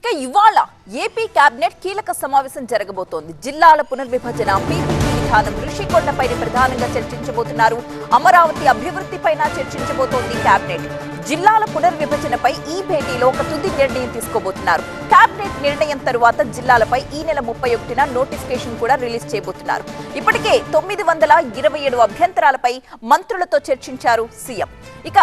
ఇక ఇవాళ AP cabinet కీలక సమావేశం జరగబోతోంది. జిల్లాల పునర్విభజన, పీపీపీ విధానం, ఋషికొండపై ప్రధానంగా చర్చించబోతున్నారు. అమరావతి అభివృద్ధిపైన చర్చించబోతోంది కేబినెట్. జిల్లాల పునర్విభజనపై ఈ భేటీలో ఒక తుది నిర్ణయం తీసుకోబోతున్నారు. కేబినెట్ నిర్ణయం తరువాత జిల్లాలపై ఈ నెల 31న నోటిఫికేషన్ కూడా రిలీజ్ చేయబోతున్నారు. ఇప్పటికే 927 అభ్యంతరాలపై మంత్రులతో చర్చించారు సీఎం. ఇక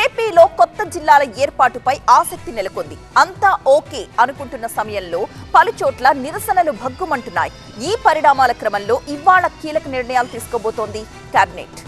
ఏపీలో కొత్త జిల్లాల ఏర్పాటుపై ఆసక్తి నెలకొంది. అంతా ఓకే అనుకుంటున్న సమయంలో పలుచోట్ల నిరసనలు భగ్గుమంటున్నాయి. ఈ పరిణామాల క్రమంలో ఇవాళ కీలక నిర్ణయాలు తీసుకోబోతోంది కేబినెట్.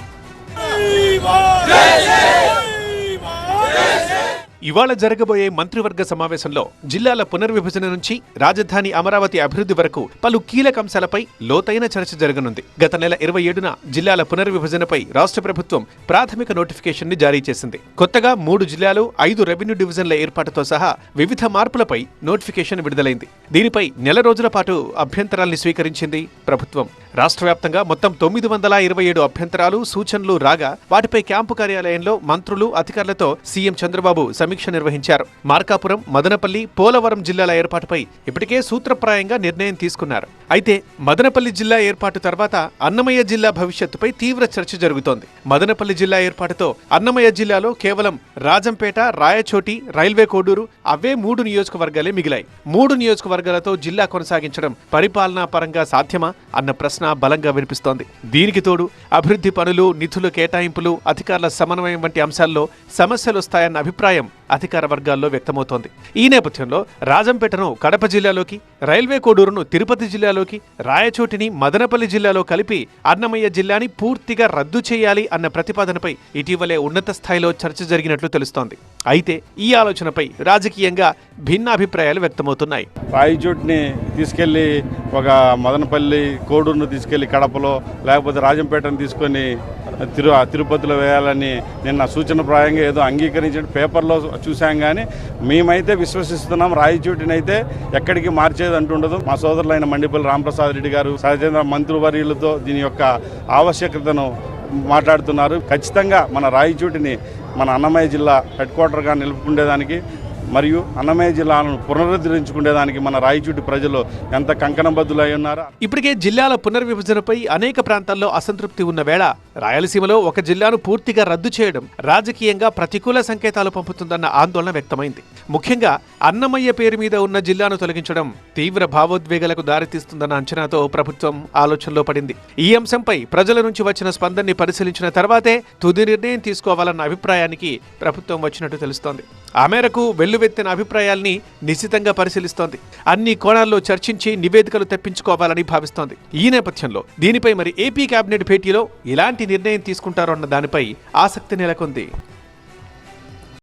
ఇవాళ జరగబోయే మంత్రివర్గ సమావేశంలో జిల్లాల పునర్విభజన నుంచి రాజధాని అమరావతి అభివృద్ధి వరకు పలు కీలక అంశాలపై లోతైన చర్చ జరగనుంది. గత నెల 27న జిల్లాల పునర్విభజనపై రాష్ట్ర ప్రభుత్వం ప్రాథమిక నోటిఫికేషన్ ని జారీ చేసింది. కొత్తగా 3 జిల్లాలు, 5 రెవెన్యూ డివిజన్ల ఏర్పాటుతో సహా వివిధ మార్పులపై నోటిఫికేషన్ విడుదలైంది. దీనిపై నెల రోజుల పాటు అభ్యంతరాల్ని స్వీకరించింది ప్రభుత్వం. రాష్ట్ర వ్యాప్తంగా మొత్తం 927 అభ్యంతరాలు, సూచనలు రాగా వాటిపై క్యాంపు కార్యాలయంలో మంత్రులు, అధికారులతో సీఎం చంద్రబాబు సమీక్ష నిర్వహించారు. మార్కాపురం, మదనపల్లి, పోలవరం జిల్లాల ఏర్పాటుపై ఇప్పటికే సూత్రప్రాయంగా నిర్ణయం తీసుకున్నారు. అయితే మదనపల్లి జిల్లా ఏర్పాటు తర్వాత అన్నమయ్య జిల్లా భవిష్యత్తుపై తీవ్ర చర్చ జరుగుతోంది. మదనపల్లి జిల్లా ఏర్పాటుతో అన్నమయ్య జిల్లాలో కేవలం రాజంపేట, రాయచోటి, రైల్వే కోడూరు అవే 3 నియోజకవర్గాలే మిగిలాయి. 3 నియోజకవర్గాలతో జిల్లా కొనసాగించడం పరిపాలనా పరంగా సాధ్యమా అన్న ప్రశ్న బలంగా వినిపిస్తోంది. దీనికి తోడు అభివృద్ధి పనులు, నిధుల కేటాయింపులు, అధికారుల సమన్వయం వంటి అంశాల్లో సమస్యలొస్తాయన్న అభిప్రాయం అధికార వర్గాల్లో వ్యక్తమవుతోంది. ఈ నేపథ్యంలో రాజంపేటను కడప జిల్లాలోకి, రైల్వే కోడూరును తిరుపతి జిల్లాలోకి, రాయచోటిని మదనపల్లి జిల్లాలో కలిపి అన్నమయ్య జిల్లాని పూర్తిగా రద్దు చేయాలి అన్న ప్రతిపాదనపై ఇటీవలే ఉన్నత స్థాయిలో చర్చ జరిగినట్లు తెలుస్తోంది. అయితే ఈ ఆలోచనపై రాజకీయంగా భిన్న అభిప్రాయాలు వ్యక్తమవుతున్నాయి. రాయచోటిని తీసుకెళ్లి ఒక మదనపల్లి, కోడూరును తీసుకెళ్లి కడపలో, లేకపోతే రాజంపేటను తీసుకొని తిరుపతిలో వేయాలని నిన్న సూచనప్రాయంగా ఏదో అంగీకరించిన పేపర్లో చూసాం. కానీ మేమైతే విశ్వసిస్తున్నాం, రాయచోటిని అయితే ఎక్కడికి మార్చేది అంటుండదు. మా సోదరులైన మండిపల్లి రామప్రసాద్ రెడ్డి గారు, సహజేంద్ర మంత్రివర్యులతో దీని యొక్క ఆవశ్యకతను మాట్లాడుతున్నారు. ఖచ్చితంగా మన రాయచోటిని మన అన్నమయ్య జిల్లా హెడ్ క్వార్టర్గా నిలుపుకునేదానికి మరియు అన్నమయ్య జిల్లాలను పునరుద్ధరించుకునేదానికి మన రాయచోటి ప్రజలు ఎంత కంకణబద్దులై ఉన్నారో. ఇప్పటికే జిల్లాల పునర్విభజనపై అనేక ప్రాంతాల్లో అసంతృప్తి ఉన్న వేళ రాయలసీమలో ఒక జిల్లాను పూర్తిగా రద్దు చేయడం రాజకీయంగా ప్రతికూల సంకేతాలు పంపుతుందన్న ఆందోళన వ్యక్తమైంది. ముఖ్యంగా అన్నమయ్య పేరు మీద ఉన్న జిల్లాను తొలగించడం తీవ్ర భావోద్వేగాలకు దారితీస్తుందన్న అంచనాతో ప్రభుత్వం ఆలోచనలో పడింది. ఈ అంశంపై ప్రజల నుంచి వచ్చిన స్పందనని పరిశీలించిన తర్వాతే తుది నిర్ణయం తీసుకోవాలన్న అభిప్రాయానికి ప్రభుత్వం వచ్చినట్టు తెలుస్తోంది. ఆ మేరకు వెల్లువెత్తిన అభిప్రాయాల్ని నిశితంగా పరిశీలిస్తోంది. అన్ని కోణాల్లో చర్చించి నివేదికలు తెప్పించుకోవాలని భావిస్తోంది. ఈ నేపథ్యంలో దీనిపై మరి ఏపీ కేబినెట్ భేటీలో ఎలాంటి నిర్ణయం తీసుకుంటారో అన్న దానిపై ఆసక్తి నెలకొంది.